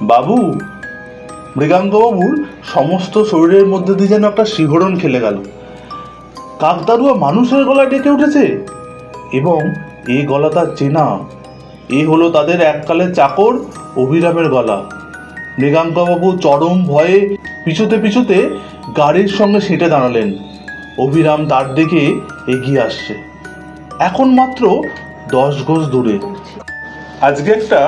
বাবু, মৃগাঙ্কবাবুর সমস্ত শরীরের মধ্যে দিয়ে যেন একটা শিহরণ খেলে গেল। কাকতাড়ুয়া মানুষের গলায় ডেকে উঠেছে, এবং এই গলা তার চেনা। এ হলো তাদের এককালের চাকর অভিরামের গলা। মৃগাঙ্কবাবু চরম ভয়ে পিছুতে পিছুতে গাড়ির সঙ্গে সেটে দাঁড়ালেন। অভিরাম তার দিকে এগিয়ে আসছে, এখন মাত্র 10 গজ দূরে। আজকে একটা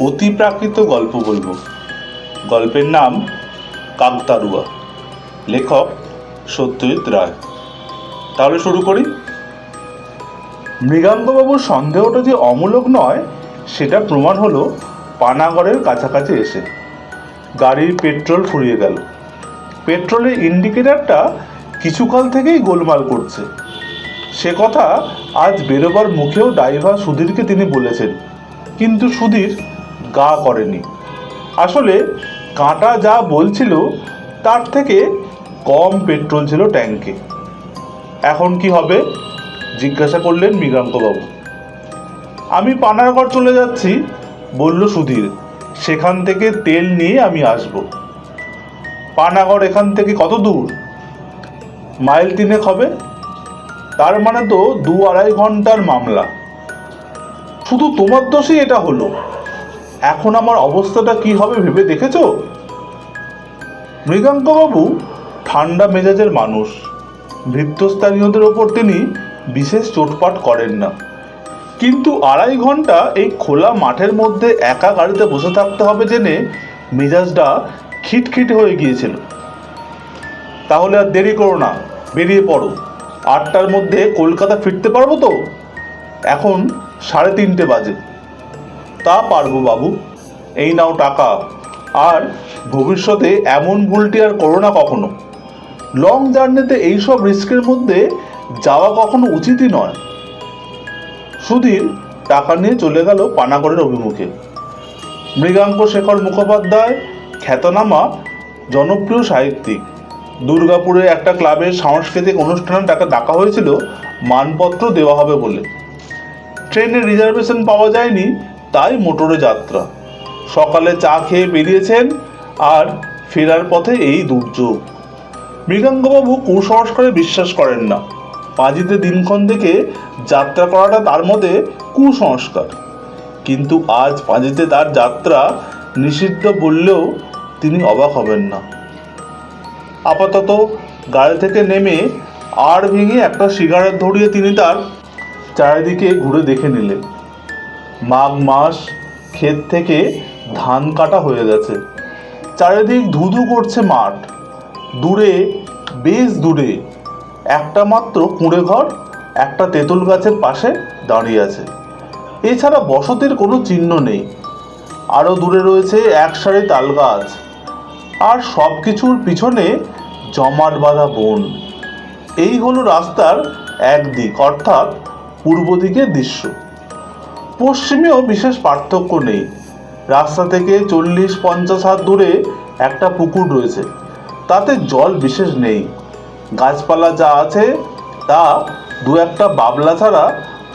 অতি প্রাকৃত গল্প বলবো। গল্পের নাম কাকতাড়ুয়া, লেখক সত্যজিৎ রায়। তাহলে শুরু করি। মৃগাঙ্কবাবুর সন্দেহটা যে অমূলক নয় সেটা প্রমাণ হলো পানাগড়ের কাছাকাছি এসে। গাড়ির পেট্রোল ফুরিয়ে গেল। পেট্রোলের ইন্ডিকেটারটা কিছুকাল থেকেই গোলমাল করছে। সে কথা আজ বেরোবার মুখেও ড্রাইভার সুধীরকে তিনি বলেছেন, কিন্তু সুধীর গা করেনি। আসলে কাঁটা যা বলছিল তার থেকে কম পেট্রোল ছিল ট্যাঙ্কে। এখন কি হবে জিজ্ঞাসা করলেন মৃগাঙ্কবাবু। আমি পানাগড় চলে যাচ্ছি, বলল সুধীর। সেখান থেকে তেল নিয়ে আমি আসব। পানাগড় এখান থেকে কত দূর? মাইল 3 হবে। তার মানে তো 2-2.5 ঘন্টার মামলা। শুধু তোমার দোষেই এটা হলো। এখন আমার অবস্থাটা কি হবে ভেবে দেখেছো? মৃগাঙ্কবাবু ঠান্ডা মেজাজের মানুষ। ভৃত্যস্থানীয়দের ওপর তিনি বিশেষ চোটপাট করেন না, কিন্তু 2.5 ঘন্টা এই খোলা মাঠের মধ্যে একা গাড়িতে বসে থাকতে হবে জেনে মেজাজটা খিটখিটে হয়ে গিয়েছিল। তাহলে আর দেরি করো না, বেরিয়ে পড়ো। 8টার মধ্যে কলকাতা ফিরতে পারবো তো? এখন 3:30 বাজে। তা পারবো বাবু, এই নাও টাকা। আর ভবিষ্যতে এমন ভুলটি আর করো না কখনো। লং জার্নিতে এইসব রিস্কের মধ্যে যাওয়া কখনো উচিতই নয়। সুধীর টাকা নিয়ে চলে গেল পানাগড়ের অভিমুখে। মৃগাঙ্ক শেখর মুখোপাধ্যায় খ্যাতনামা জনপ্রিয় সাহিত্যিক। দুর্গাপুরে একটা ক্লাবের সাংস্কৃতিক অনুষ্ঠানে তাকে ডাকা হয়েছিল মানপত্র দেওয়া হবে বলে। ট্রেনের রিজার্ভেশন পাওয়া যায়নি, তাই মোটরে যাত্রা। সকালে চা খেয়ে বেরিয়েছেন, আর ফেরার পথে এই দুর্যোগ। মৃগাঙ্কবাবু কুসংস্কারে বিশ্বাস করেন না। পাঁজিতে দিনক্ষণ দেখে যাত্রা করাটা তার মতে কুসংস্কার। কিন্তু আজ পাঁজিতে তার যাত্রা নিষিদ্ধ বললেও তিনি অবাক হবেন না। আপাতত গাড়ি থেকে নেমে আর ভেঙে একটা সিগারেট ধরিয়ে তিনি তার চারিদিকে ঘুরে দেখে নিলেন। মাঘ মাস, ক্ষেত থেকে ধান কাটা হয়ে গেছে। চারিদিক ধুধু করছে মাঠ। দূরে, বেশ দূরে একটা মাত্র কুঁড়ে ঘর একটা তেঁতুল গাছের পাশে দাঁড়িয়ে আছে। এছাড়া বসতির কোনো চিহ্ন নেই। আরও দূরে রয়েছে এক সারি তাল গাছ, আর সব কিছুর পিছনে জমাট বাঁধা বন। এই হলো রাস্তার একদিক, অর্থাৎ পূর্ব দিকের দৃশ্য। পশ্চিমেও বিশেষ পার্থক্য নেই। রাস্তা থেকে 40-50 হাত দূরে একটা পুকুর রয়েছে, তাতে জল বিশেষ নেই। গাছপালা যা আছে তা 2-1টা বাবলা ছাড়া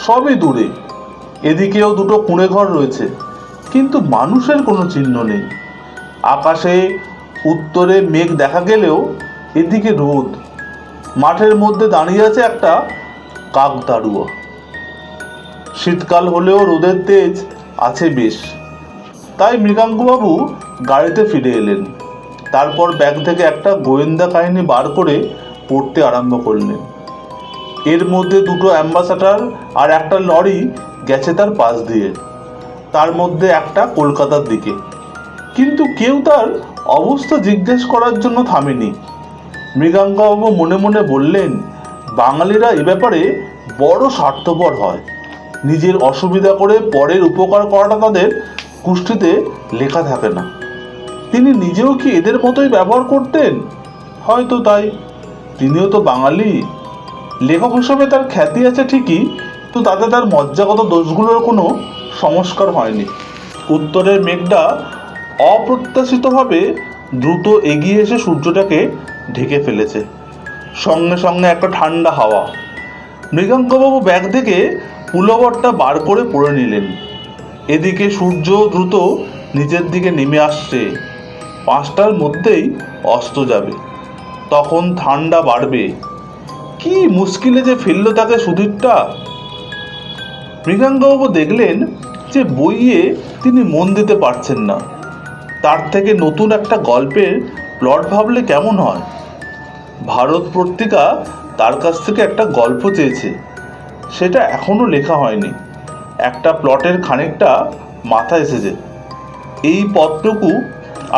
সবই দূরে। এদিকেও 2টো কুঁড়ে ঘর রয়েছে, কিন্তু মানুষের কোনো চিহ্ন নেই। আকাশে উত্তরে মেঘ দেখা গেলেও এদিকে রোদ। মাঠের মধ্যে দাঁড়িয়ে আছে একটা কাকতাড়ুয়া। শীতকাল হলেও রোদের তেজ আছে বেশ। তাই মৃগাঙ্কবাবু গাড়িতে ফিরে এলেন। তারপর ব্যাগ থেকে একটা গোয়েন্দা কাহিনী বার করে পড়তে আরম্ভ করলেন। এর মধ্যে 2টো অ্যাম্বাসাডার আর একটা লরি গেছে তার পাশ দিয়ে, তার মধ্যে একটা কলকাতার দিকে। কিন্তু কেউ তার অবস্থা জিজ্ঞেস করার জন্য থামেনি। মৃগাঙ্কবাবু মনে মনে বললেন, বাঙালিরা এ ব্যাপারে বড় স্বার্থপর হয়। নিজের অসুবিধা করে পরের উপকার করাটা তাদের কুষ্ঠিতে লেখা থাকে না। তিনি নিজেও কি এদের মতোই ব্যবহার করতেন? হয়তো তাই। তিনিও তো বাঙালি। লেখক হিসেবে তার খ্যাতি আছে ঠিকই, তো তাতে তার মজ্জাগত দোষগুলোর কোনো সংস্কার হয়নি। উত্তরের মেঘটা অপ্রত্যাশিতভাবে দ্রুত এগিয়ে এসে সূর্যটাকে ঢেকে ফেলেছে। সঙ্গে সঙ্গে একটা ঠান্ডা হাওয়া। মৃগাঙ্কবাবু ব্যাগ থেকে পুলোভারটা বার করে পরে নিলেন। এদিকে সূর্য দ্রুত নিচের দিকে নেমে আসছে। 5টার মধ্যেই অস্ত যাবে, তখন ঠান্ডা বাড়বে। কি মুশকিলে যে ফেললো তাকে সুধীরটা। মৃগাঙ্কবাবু দেখলেন যে বইয়ে তিনি মন দিতে পারছেন না। তার থেকে নতুন একটা গল্পের প্লট ভাবলে কেমন হয়। ভারত পত্রিকা তার কাছ থেকে একটা গল্প চেয়েছে, সেটা এখনো লেখা হয়নি। একটা প্লটের খানিকটা মাথায় এসেছে, এই পথটুকু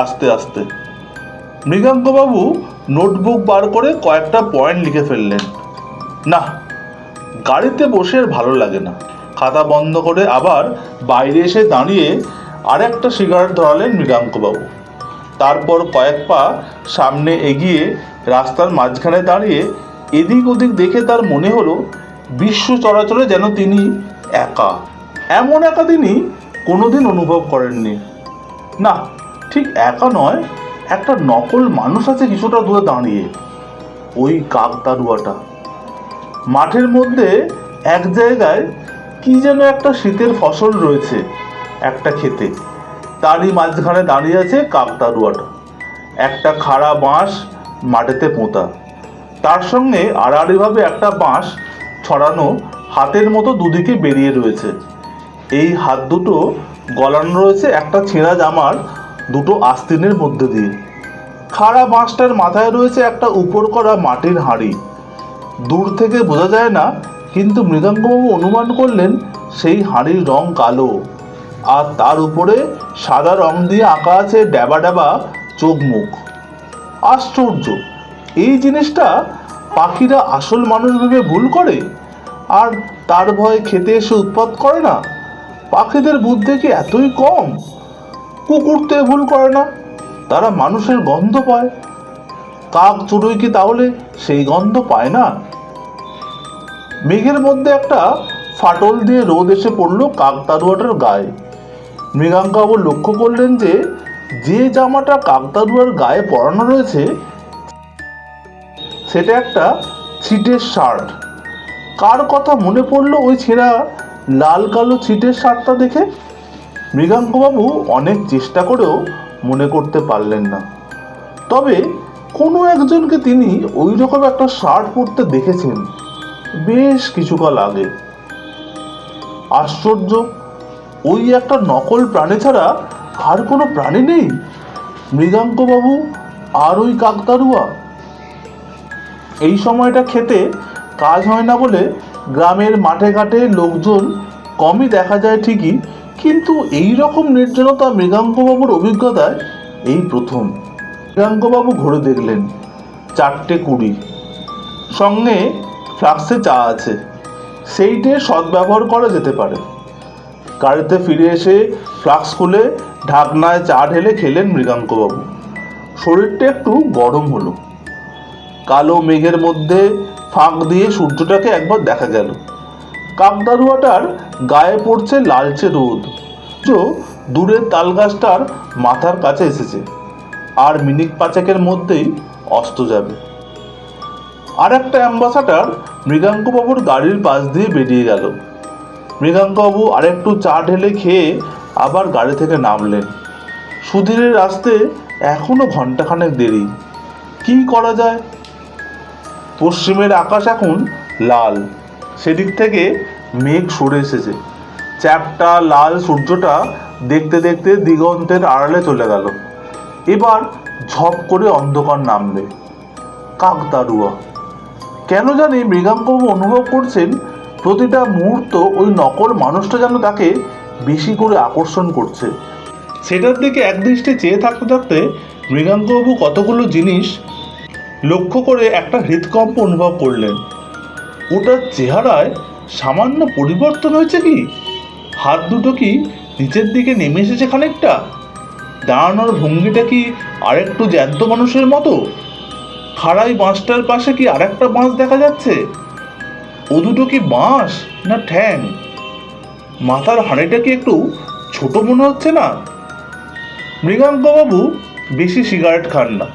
আস্তে আস্তে। মৃগাঙ্কবাবু নোটবুক বার করে কয়েকটা পয়েন্ট লিখে ফেললেন। না, গাড়িতে বসে আর ভালো লাগে না। খাতা বন্ধ করে আবার বাইরে এসে দাঁড়িয়ে আরেকটা সিগারেট ধরালেন মৃগাঙ্কবাবু। তারপর কয়েক পা সামনে এগিয়ে রাস্তার মাঝখানে দাঁড়িয়ে এদিক ওদিক দেখে তার মনে হলো বিশ্ব চরাচরে যেন তিনি একা। এমন একা তিনি কোনোদিন অনুভব করেননি। না, ঠিক একা নয়, একটা নকল মানুষ আছে কিছুটা দূরে দাঁড়িয়ে, ওই কাকতাড়ুয়াটা। মাঠের মধ্যে এক জায়গায় কি যেন একটা শীতের ফসল রয়েছে একটা ক্ষেতে, তারই মাঝখানে দাঁড়িয়ে আছে কাকতাড়ুয়াটা। একটা খাড়া বাঁশ মাটিতে পোঁতা, তার সঙ্গে আড়াআড়িভাবে একটা বাঁশ ছড়ানো হাতের মতো দুদিকে বেরিয়ে রয়েছে। এই হাত দুটো গলানো রয়েছে একটা ছেঁড়া জামার দুটো আস্তিনের মধ্যে দিয়ে। খাড়া বাঁশটার মাথায় রয়েছে একটা উপর করা মাটির হাঁড়ি। দূর থেকে বোঝা যায় না, কিন্তু মৃগাঙ্কবাবু অনুমান করলেন সেই হাঁড়ির রং কালো, আর তার উপরে সাদা রং দিয়ে আঁকা আছে ড্যাবা ড্যাবা চোখ মুখ। আশ্চর্য, এই জিনিসটা পাখিরা আসল মানুষ ভেবে ভুল করে, আর তার ভয়ে খেতে এসে উৎপাত করে না। পাখিদের বুদ্ধি কি এতই কম? কুকুর তো ভুল করে না, তারা মানুষের গন্ধ পায়। কাক চড়ুই কি তাহলে সেই গন্ধ পায় না? মেঘের মধ্যে একটা ফাটল দিয়ে রোদ এসে পড়লো কাকতাড়ুয়াটার গায়ে। মৃগাঙ্কবাবু লক্ষ্য করলেন যে যে জামাটা কাকতাড়ুয়ার গায়ে পরানো রয়েছে সেটা একটা ছিটের শার্ট। কার কথা মনে পড়লো ওই ছেঁড়া লাল কালো ছিটের শার্টটা দেখে? মৃগাঙ্কবাবু অনেক চেষ্টা করেও মনে করতে পারলেন না। তবে কোনো একজনকে তিনি ওই রকম একটা শার্ট পরতে দেখেছেন বেশ কিছুকাল আগে। আশ্চর্য, ওই একটা নকল প্রাণী ছাড়া আর কোনো প্রাণী নেই, মৃগাঙ্কবাবু আর ওই কাকতাড়ুয়া। এই সময়টা খেতে কাজ হয় না বলে গ্রামের মাঠে ঘাটে লোকজন কমই দেখা যায় ঠিকই, কিন্তু এই রকম নির্জনতা মৃগাঙ্কবাবুর অভিজ্ঞতায় এই প্রথম। মৃগাঙ্কবাবু ঘুরে দেখলেন 4:20, সঙ্গে ফ্লাক্সে চা আছে, সেইটে সদ্ব্যবহার করা যেতে পারে। গাড়িতে ফিরে এসে ফ্লাক্স খুলে ঢাকনায় চা ঢেলে খেলেন মৃগাঙ্কবাবু। শরীরটা একটু গরম হলো। কালো মেঘের মধ্যে ফাঁক দিয়ে সূর্যটাকে একবার দেখা গেল। কাকতাড়ুয়াটার গায়ে পড়ছে লালচে রোদ। দূরের তালগাছটার মাথার কাছে এসেছে, আর মিনিট 5 মধ্যেই অস্ত যাবে। আর একটা অ্যাম্বাসাডার মৃগাঙ্কবাবুর গাড়ির পাশ দিয়ে বেরিয়ে গেল। মৃগাঙ্কবাবু আরেকটু চা ঢেলে খেয়ে আবার গাড়ি থেকে নামলেন। সুধীরের আসতে এখনো ঘন্টাখানেক দেরি। কি করা যায়? পশ্চিমের আকাশ এখন লাল, সেদিক থেকে মেঘ সরে এসেছে। চ্যাপ্টা লাল সূর্যটা দেখতে দেখতে দিগন্তের আড়ালে চলে গেল। এবার ঝপ করে অন্ধকার নামবে। কাকতাড়ুয়া। কেন জানি মৃগাঙ্কবাবু অনুভব করছেন প্রতিটা মুহূর্ত ওই নকল মানুষটা যেন তাকে বেশি করে আকর্ষণ করছে। সেটার দিকে একদৃষ্টে চেয়ে থাকতে থাকতে মৃগাঙ্কবাবু কতগুলো জিনিস লক্ষ্য করে একটা হৃদকম্প অনুভব করলেন। ওটার চেহারায় সামান্য পরিবর্তন হয়েছে কি? হাত দুটো কি নিচের দিকে নেমে এসেছে খানিকটা? দাঁড়ানোর ভঙ্গিটা কি আরেকটু জ্যান্ত মানুষের মতো? খাড়াই বাঁশটার পাশে কি আরেকটা বাঁশ দেখা যাচ্ছে? ও দুটো কি বাঁশ না ঠ্যাং? মাথার হাঁড়িটা কি একটু ছোট মনে হচ্ছে না? মৃগাঙ্কবাবু বেশি সিগারেট খান না,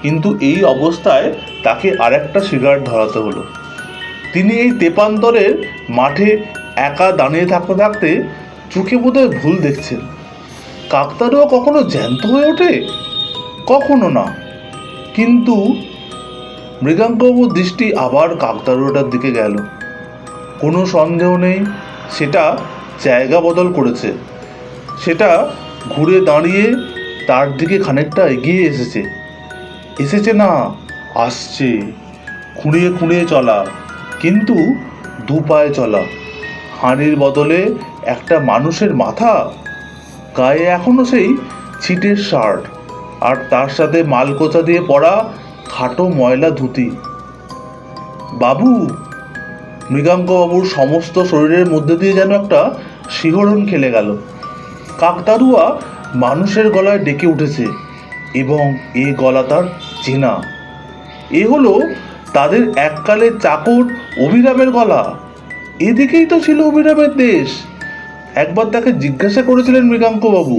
কিন্তু এই অবস্থায় তাকে আরেকটা সিগারেট ধরাতে হলো। তিনি এই তেপান্তরের মাঠে একা দাঁড়িয়ে থাকতে থাকতে চোখে বোধহয় ভুল দেখছেন। কাকতাড়ুয়া কখনো জ্যান্ত হয়ে ওঠে? কখনো না। কিন্তু মৃগাঙ্কবাবুর দৃষ্টি আবার কাকতাড়ুয়াটার দিকে গেল। কোনো সন্দেহ নেই, সেটা জায়গা বদল করেছে। সেটা ঘুরে দাঁড়িয়ে তার দিকে খানিকটা এগিয়ে এসেছে না, আসছে। খুঁড়িয়ে খুঁড়িয়ে চলা, কিন্তু দু পায়ে চলা। হাঁড়ির বদলে একটা মানুষের মাথা, গায়ে এখনো সেই ছিটের শার্ট, আর তার সাথে মালকোচা দিয়ে পরা খাটো ময়লা ধুতি। বাবু! মৃগাঙ্কবাবুর সমস্ত শরীরের মধ্যে দিয়ে যেন একটা শিহরণ খেলে গেল। কাকতাড়ুয়া মানুষের গলায় ডেকে উঠেছে, এবং এ গলা তার চেনা। এ হলো তাদের এককালের চাকর অভিরামের গলা। এদিকেই তো ছিল অভিরামের দেশ। একবার তাকে জিজ্ঞাসা করেছিলেন মৃগাঙ্কবাবু।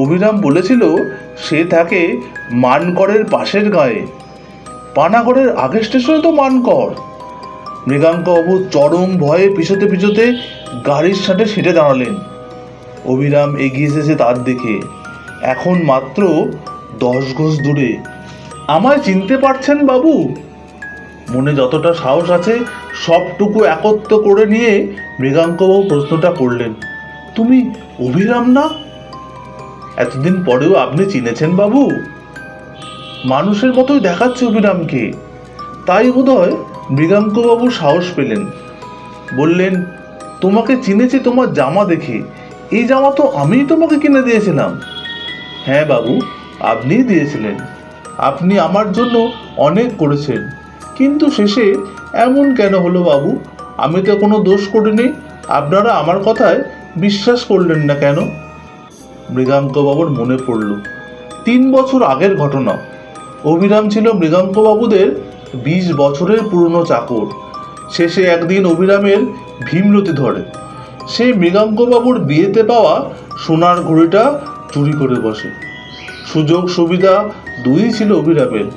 অভিরাম বলেছিল সে থাকে মানকরের পাশের গায়ে। পানাগড়ের আগের স্টেশনে তো মানকর। মৃগাঙ্কবাবু চরম ভয়ে পিছোতে পিছোতে গাড়ির সাথে সেটে দাঁড়ালেন। অভিরাম এগিয়ে এসেছে তার দিকে, এখন মাত্র 10 গজ দূরে। আমায় চিনতে পারছেন বাবু? মনে যতটা সাহস আছে সবটুকু একত্র করে নিয়ে মৃগাঙ্কবাবু প্রশ্নটা করলেন, তুমি অভিরাম না? এতদিন পরেও আপনি চিনেছেন বাবু? মানুষের মতোই দেখাচ্ছে অভিরামকে। তাই বোধহয় মৃগাঙ্কবাবু সাহস পেলেন। বললেন, তোমাকে চিনেছি তোমার জামা দেখে। এই জামা তো আমিই তোমাকে কিনে দিয়েছিলাম। হ্যাঁ বাবু, আপনিই দিয়েছিলেন। আপনি আমার জন্য অনেক করেছেন, কিন্তু শেষে এমন কেন হলো বাবু? আমি তো কোনো দোষ করিনি, আপনারা আমার কথায় বিশ্বাস করলেন না কেন? মৃগাঙ্কবাবুর মনে পড়ল 3 বছর আগের ঘটনা। অভিরাম ছিল মৃগাঙ্কবাবুদের 20 বছরের পুরনো চাকর। শেষে একদিন অভিরামের ভীমরতি ধরে। সে মৃগাঙ্কবাবুর বিয়েতে পাওয়া সোনার ঘড়িটা চুরি করে বসে। সুযোগ সুবিধা দুই ছিল অভিরামের।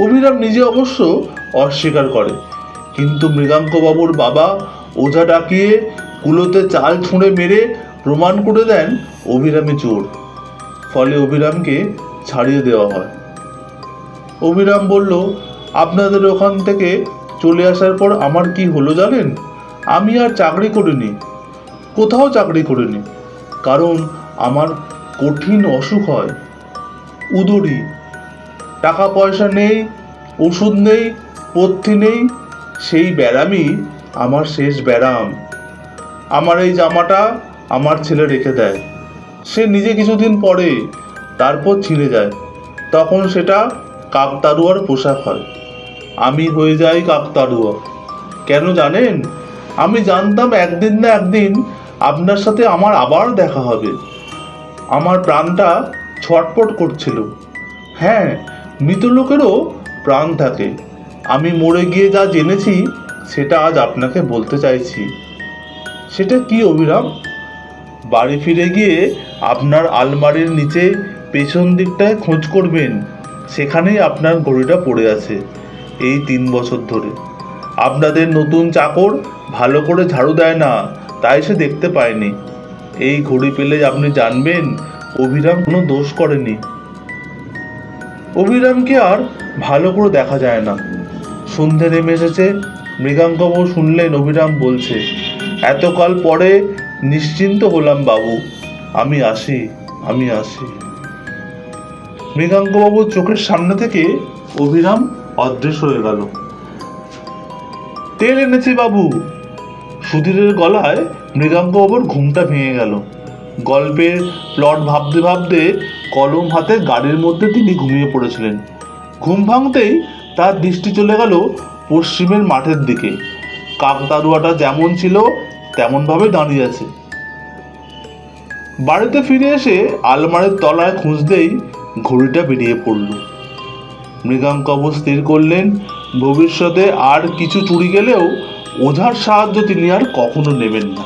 অভিরাম নিজে অবশ্য অস্বীকার করে, কিন্তু মৃগাঙ্কবাবুর বাবা ওঝা ডাকিয়ে কুলোতে চাল ছুঁড়ে মেরে প্রমাণ করে দেন অভিরামী চোর। ফলে অভিরামকে ছাড়িয়ে দেওয়া হয়। অভিরাম বলল, আপনাদের ওখান থেকে চলে আসার পর আমার কি হলো জানেন? আমি আর চাকরি করিনি, কোথাও চাকরি করিনি, কারণ আমার কঠিন অসুখ হয়, উদরি। টাকা পয়সা নেই, ওষুধ নেই, পথ্যি নেই। সেই ব্যারামই আমার শেষ ব্যারাম। আমার এই জামাটা আমার ছেলে রেখে দেয়। সে নিজে কিছুদিন পরে, তারপর ছিঁড়ে যায়। তখন সেটা কাকতাড়ুয়ার পোশাক হয়। আমি হয়ে যাই কাকতাড়ুয়া। কেন জানেন? আমি জানতাম একদিন না একদিন আপনার সাথে আমার আবার দেখা হবে। আমার প্রাণটা ছটপট করছিল। হ্যাঁ, মৃত লোকেরও প্রাণ থাকে। আমি মরে গিয়ে যা জেনেছি সেটা আজ আপনাকে বলতে চাইছি। সেটা কি অভিরাম? বাড়ি ফিরে গিয়ে আপনার আলমারির নিচে পেছন দিকটায় খোঁজ করবেন। সেখানেই আপনার ঘড়িটা পড়ে আছে এই 3 বছর ধরে। আপনাদের নতুন চাকর ভালো করে ঝাড়ু দেয় না, তাই সে দেখতে পায়নি। এই ঘড়ি পেলে আপনি জানবেন অভিরাম কোনো দোষ করেনি। অভিরামকে আর ভালো করে দেখা যায় না। সন্ধে নেমে এসেছে। মৃগাঙ্কবাবু শুনলেন অভিরাম বলছে, এতকাল পরে নিশ্চিন্ত হলাম বাবু, আমি আসি। মৃগাঙ্কবাবুর চোখের সামনে থেকে অভিরাম অদৃশ্য হয়ে গেল। তেল এনেছি বাবু। সুধীরের গলায় মৃগাঙ্কবাবুর ঘুমটা ভেঙে গেল। গল্পের প্লট ভাবতে ভাবতে কলম হাতে গাড়ির মধ্যে তিনি ঘুমিয়ে পড়েছিলেন। ঘুম ভাঙতেই তার দৃষ্টি চলে গেল পশ্চিমের মাঠের দিকে। কাকতাড়ুয়াটা যেমন ছিল তেমনভাবে দাঁড়িয়ে আছে। বাড়িতে ফিরে এসে আলমারির তলায় খুঁজতেই ঘড়িটা বেরিয়ে পড়ল। মৃগাঙ্কবাবু স্থির করলেন ভবিষ্যতে আর কিছু চুরি গেলেও ওঝার সাহায্য তিনি আর কখনো নেবেন না।